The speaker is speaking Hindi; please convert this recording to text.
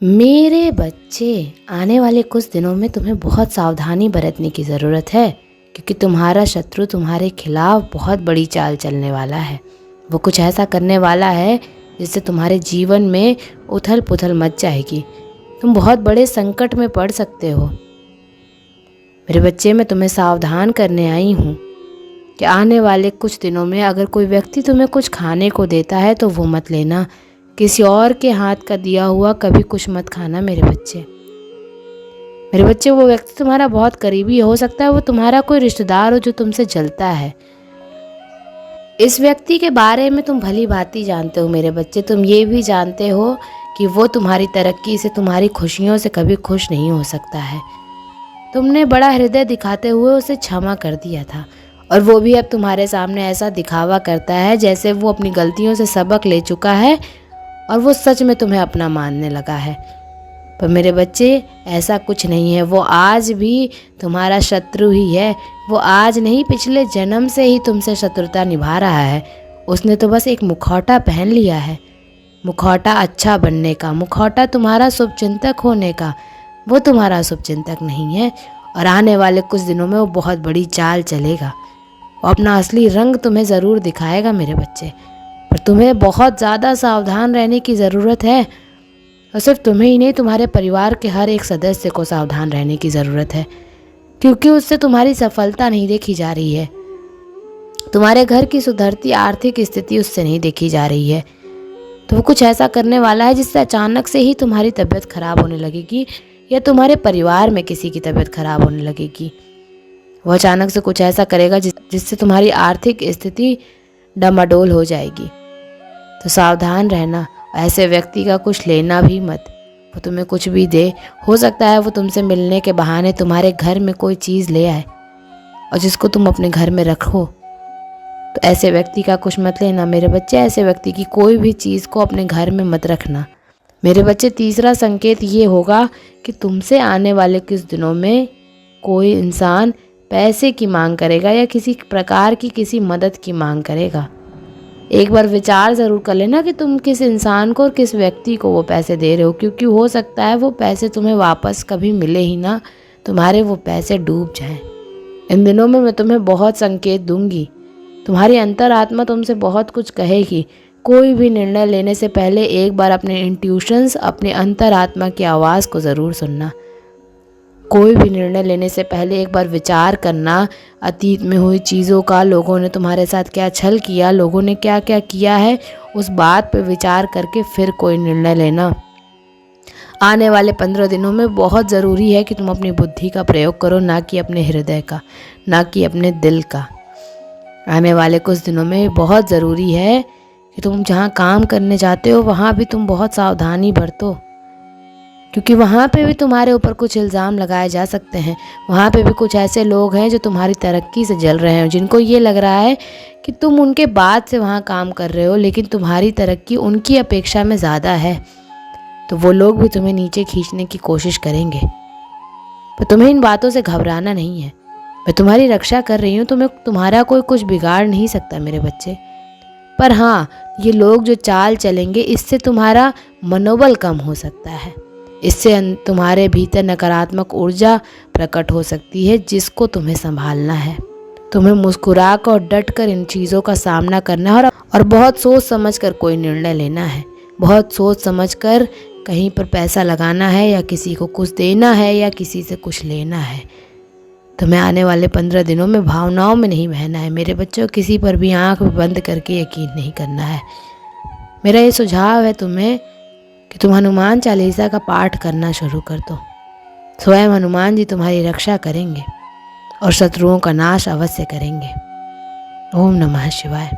मेरे बच्चे, आने वाले कुछ दिनों में तुम्हें बहुत सावधानी बरतने की ज़रूरत है, क्योंकि तुम्हारा शत्रु तुम्हारे खिलाफ बहुत बड़ी चाल चलने वाला है। वो कुछ ऐसा करने वाला है जिससे तुम्हारे जीवन में उथल पुथल मच जाएगी। तुम बहुत बड़े संकट में पड़ सकते हो। मेरे बच्चे, मैं तुम्हें सावधान करने आई हूँ कि आने वाले कुछ दिनों में अगर कोई व्यक्ति तुम्हें कुछ खाने को देता है तो वो मत लेना। किसी और के हाथ का दिया हुआ कभी कुछ मत खाना मेरे बच्चे। मेरे बच्चे, वो व्यक्ति तुम्हारा बहुत करीबी हो सकता है, वो तुम्हारा कोई रिश्तेदार हो जो तुमसे जलता है। इस व्यक्ति के बारे में तुम भली भांति जानते हो मेरे बच्चे। तुम ये भी जानते हो कि वो तुम्हारी तरक्की से, तुम्हारी खुशियों से कभी खुश नहीं हो सकता है। तुमने बड़ा हृदय दिखाते हुए उसे क्षमा कर दिया था, और वो भी अब तुम्हारे सामने ऐसा दिखावा करता है जैसे वो अपनी गलतियों से सबक ले चुका है और वो सच में तुम्हें अपना मानने लगा है। पर मेरे बच्चे, ऐसा कुछ नहीं है। वो आज भी तुम्हारा शत्रु ही है। वो आज नहीं, पिछले जन्म से ही तुमसे शत्रुता निभा रहा है। उसने तो बस एक मुखौटा पहन लिया है, मुखौटा अच्छा बनने का, मुखौटा तुम्हारा शुभचिंतक होने का। वो तुम्हारा शुभचिंतक नहीं है, और आने वाले कुछ दिनों में वो बहुत बड़ी चाल चलेगा। वो अपना असली रंग तुम्हें ज़रूर दिखाएगा मेरे बच्चे, पर तुम्हें बहुत ज़्यादा सावधान रहने की ज़रूरत है। और सिर्फ तुम्हें ही नहीं, तुम्हारे परिवार के हर एक सदस्य को सावधान रहने की ज़रूरत है, क्योंकि उससे तुम्हारी सफलता नहीं देखी जा रही है। तुम्हारे घर की सुधरती आर्थिक स्थिति उससे नहीं देखी जा रही है। तो वो कुछ ऐसा करने वाला है जिससे अचानक से ही तुम्हारी तबीयत खराब होने लगेगी, या तुम्हारे परिवार में किसी की तबीयत खराब होने लगेगी। वो अचानक से कुछ ऐसा करेगा जिससे तुम्हारी आर्थिक स्थिति डमाडोल हो जाएगी। तो सावधान रहना। ऐसे व्यक्ति का कुछ लेना भी मत। वो तुम्हें कुछ भी दे, हो सकता है वो तुमसे मिलने के बहाने तुम्हारे घर में कोई चीज़ ले आए और जिसको तुम अपने घर में रखो। तो ऐसे व्यक्ति का कुछ मत लेना मेरे बच्चे। ऐसे व्यक्ति की कोई भी चीज़ को अपने घर में मत रखना मेरे बच्चे। तीसरा संकेत ये होगा कि तुमसे आने वाले कुछ दिनों में कोई इंसान पैसे की मांग करेगा या किसी प्रकार की किसी मदद की मांग करेगा। एक बार विचार ज़रूर कर लेना कि तुम किस इंसान को और किस व्यक्ति को वो पैसे दे रहे हो, क्योंकि हो सकता है वो पैसे तुम्हें वापस कभी मिले ही ना, तुम्हारे वो पैसे डूब जाएं। इन दिनों में मैं तुम्हें बहुत संकेत दूंगी। तुम्हारी अंतरात्मा तुमसे बहुत कुछ कहेगी। कोई भी निर्णय लेने से पहले एक बार अपने इंट्यूशंस, अपने अंतरात्मा की आवाज़ को ज़रूर सुनना। कोई भी निर्णय लेने से पहले एक बार विचार करना, अतीत में हुई चीज़ों का, लोगों ने तुम्हारे साथ क्या छल किया, लोगों ने क्या क्या किया है, उस बात पर विचार करके फिर कोई निर्णय लेना। आने वाले 15 दिनों में बहुत ज़रूरी है कि तुम अपनी बुद्धि का प्रयोग करो, ना कि अपने हृदय का, ना कि अपने दिल का। आने वाले कुछ दिनों में बहुत ज़रूरी है कि तुम जहाँ काम करने जाते हो वहाँ भी तुम बहुत सावधानी बरतो, क्योंकि वहाँ पे भी तुम्हारे ऊपर कुछ इल्ज़ाम लगाए जा सकते हैं। वहाँ पे भी कुछ ऐसे लोग हैं जो तुम्हारी तरक्की से जल रहे हैं, जिनको ये लग रहा है कि तुम उनके बाद से वहाँ काम कर रहे हो, लेकिन तुम्हारी तरक्की उनकी अपेक्षा में ज़्यादा है। तो वो लोग भी तुम्हें नीचे खींचने की कोशिश करेंगे, पर तुम्हें इन बातों से घबराना नहीं है। मैं तुम्हारी रक्षा कर रही हूँ, तुम्हारा कोई कुछ बिगाड़ नहीं सकता मेरे बच्चे। पर हाँ, ये लोग जो चाल चलेंगे, इससे तुम्हारा मनोबल कम हो सकता है। इससे तुम्हारे भीतर नकारात्मक ऊर्जा प्रकट हो सकती है, जिसको तुम्हें संभालना है। तुम्हें मुस्कुराकर और डट कर इन चीज़ों का सामना करना है, और बहुत सोच समझ कर कोई निर्णय लेना है। बहुत सोच समझ कर कहीं पर पैसा लगाना है, या किसी को कुछ देना है, या किसी से कुछ लेना है। तुम्हें आने वाले 15 दिनों में भावनाओं में नहीं बहना है मेरे बच्चों। किसी पर भी आंख बंद करके यकीन नहीं करना है। मेरा ये सुझाव है तुम्हें कि तुम हनुमान चालीसा का पाठ करना शुरू कर दो। स्वयं हनुमान जी तुम्हारी रक्षा करेंगे और शत्रुओं का नाश अवश्य करेंगे। ओम नमः शिवाय।